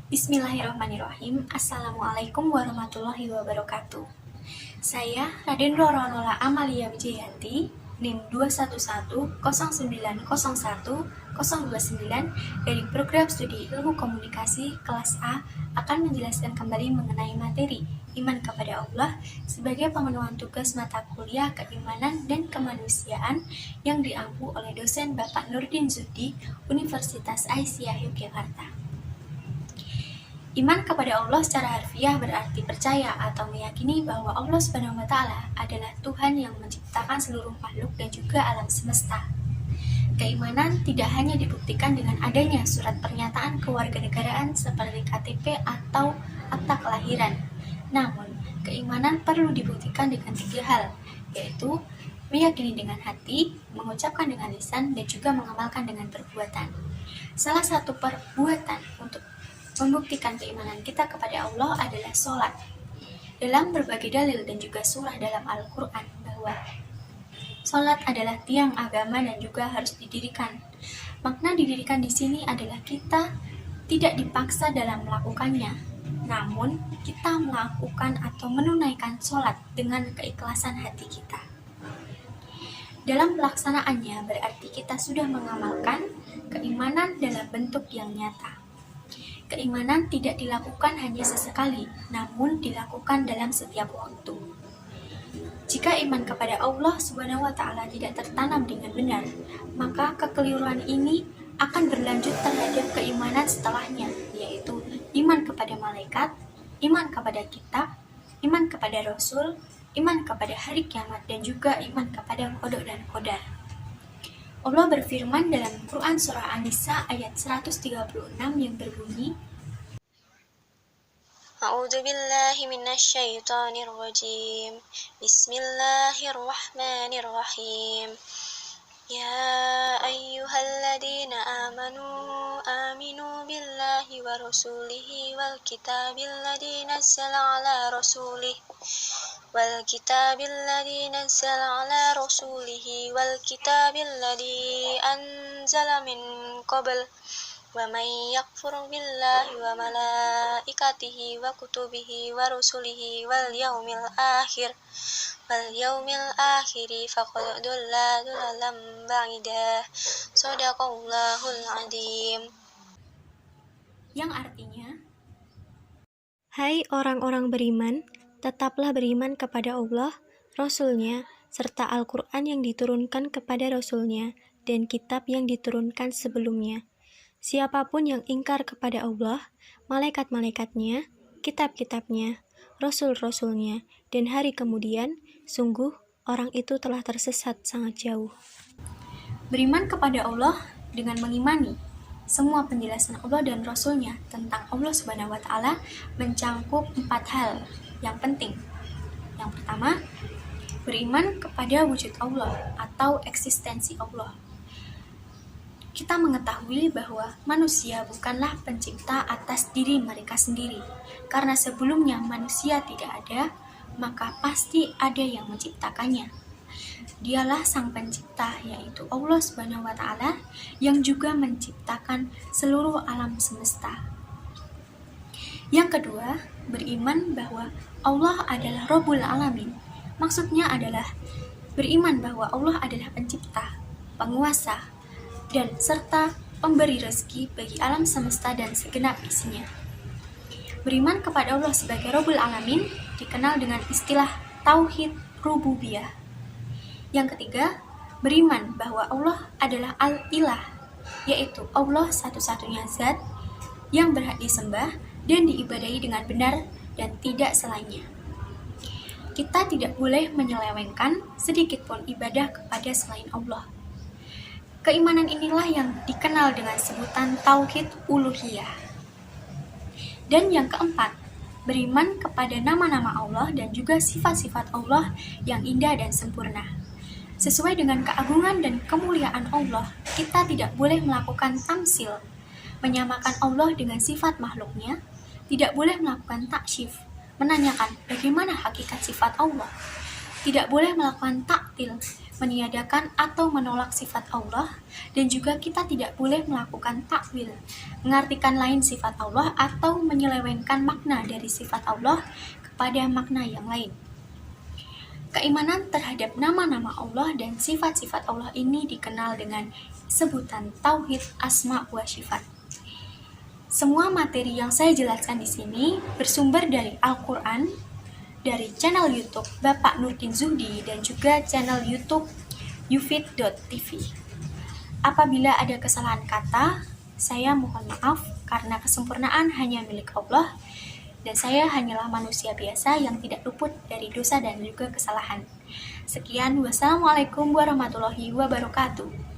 Bismillahirrahmanirrahim. Assalamualaikum warahmatullahi wabarakatuh. Saya Raden Roronola Amalia Wijayanti, NIM 2110901-029 dari Program Studi Ilmu Komunikasi kelas A akan menjelaskan kembali mengenai materi iman kepada Allah sebagai pemenuhan tugas mata kuliah keimanan dan kemanusiaan yang diampu oleh dosen Bapak Nurdin Zudi, Universitas Aisyah Yogyakarta. Iman kepada Allah secara harfiah berarti percaya atau meyakini bahwa Allah Subhanahu wa Ta'ala adalah Tuhan yang menciptakan seluruh makhluk dan juga alam semesta. Keimanan tidak hanya dibuktikan dengan adanya surat pernyataan kewarganegaraan seperti KTP atau akta kelahiran. Namun, keimanan perlu dibuktikan dengan 3 hal, yaitu meyakini dengan hati, mengucapkan dengan lisan, dan juga mengamalkan dengan perbuatan. Salah satu perbuatan untuk membuktikan keimanan kita kepada Allah adalah sholat. Dalam berbagai dalil dan juga surah dalam Al-Quran bahwa sholat adalah tiang agama dan juga harus didirikan. Makna didirikan di sini adalah kita tidak dipaksa dalam melakukannya, namun kita melakukan atau menunaikan sholat dengan keikhlasan hati kita. Dalam pelaksanaannya berarti kita sudah mengamalkan keimanan dalam bentuk yang nyata. Keimanan tidak dilakukan hanya sesekali, namun dilakukan dalam setiap waktu. Jika iman kepada Allah Subhanahu wa Ta'ala tidak tertanam dengan benar, maka kekeliruan ini akan berlanjut terhadap keimanan setelahnya, yaitu iman kepada malaikat, iman kepada kitab, iman kepada Rasul, iman kepada hari kiamat, dan juga iman kepada qada dan qadar. Allah berfirman dalam Quran Surah An-Nisa ayat 136 yang berbunyi, A'udzu billahi minasyaitonir rajim. Bismillahirrahmanirrahim. Ya ayyuhalladzina aminu billahi wa rasulihi wal kitabil ladzi nazzala ala rasulihi wal kitabil ladzi anzala min qabl wa may yakfur billahi wa malaikatihi wa kutubihi wa rusulihi wal yaumil akhir faqad dhalla dhalalan ba'ida. Shadaqallahul adzim. yang artinya, Hai orang-orang beriman, tetaplah beriman kepada Allah, Rasul-Nya, serta Al-Quran yang diturunkan kepada Rasul-Nya, dan kitab yang diturunkan sebelumnya. Siapapun yang ingkar kepada Allah, malaikat-malaikatnya, kitab-kitabnya, Rasul-Rasulnya, dan hari kemudian, sungguh orang itu telah tersesat sangat jauh. beriman kepada Allah dengan mengimani semua penjelasan Allah dan Rasul-Nya tentang Allah Subhanahu wa Ta'ala mencangkup 4 hal yang penting. Yang pertama, beriman kepada wujud Allah atau eksistensi Allah. Kita mengetahui bahwa manusia bukanlah pencipta atas diri mereka sendiri, karena sebelumnya manusia tidak ada, maka pasti ada yang menciptakannya. Dialah sang pencipta, yaitu Allah Subhanahu wa Ta'ala, yang juga menciptakan seluruh alam semesta. Yang kedua, beriman bahwa Allah adalah Rabbul Alamin. Maksudnya adalah beriman bahwa Allah adalah pencipta, penguasa, dan serta pemberi rezeki bagi alam semesta dan segenap isinya. Beriman kepada Allah sebagai Rabbul Alamin dikenal dengan istilah Tauhid Rububiyah. Yang ketiga, beriman bahwa Allah adalah Al-Ilah, yaitu Allah satu-satunya zat yang berhak disembah dan diibadahi dengan benar dan tidak selainnya. Kita tidak boleh menyelewengkan sedikit pun ibadah kepada selain Allah. Keimanan inilah yang dikenal dengan sebutan Tauhid Uluhiyah. Dan yang keempat, beriman kepada nama-nama Allah dan juga sifat-sifat Allah yang indah dan sempurna. Sesuai dengan keagungan dan kemuliaan Allah, kita tidak boleh melakukan tamsil, menyamakan Allah dengan sifat makhluknya, tidak boleh melakukan taksyif, menanyakan bagaimana hakikat sifat Allah, tidak boleh melakukan taktil, meniadakan atau menolak sifat Allah, dan juga kita tidak boleh melakukan takwil, mengartikan lain sifat Allah atau menyelewengkan makna dari sifat Allah kepada makna yang lain. Keimanan terhadap nama-nama Allah dan sifat-sifat Allah ini dikenal dengan sebutan Tauhid Asma wa Sifat. Semua materi yang saya jelaskan di sini bersumber dari Al-Quran, dari channel YouTube Bapak Nurdin Zuhdi, dan juga channel YouTube yufid.tv. Apabila ada kesalahan kata, saya mohon maaf karena kesempurnaan hanya milik Allah, dan saya hanyalah manusia biasa yang tidak luput dari dosa dan juga kesalahan. Sekian, wassalamualaikum warahmatullahi wabarakatuh.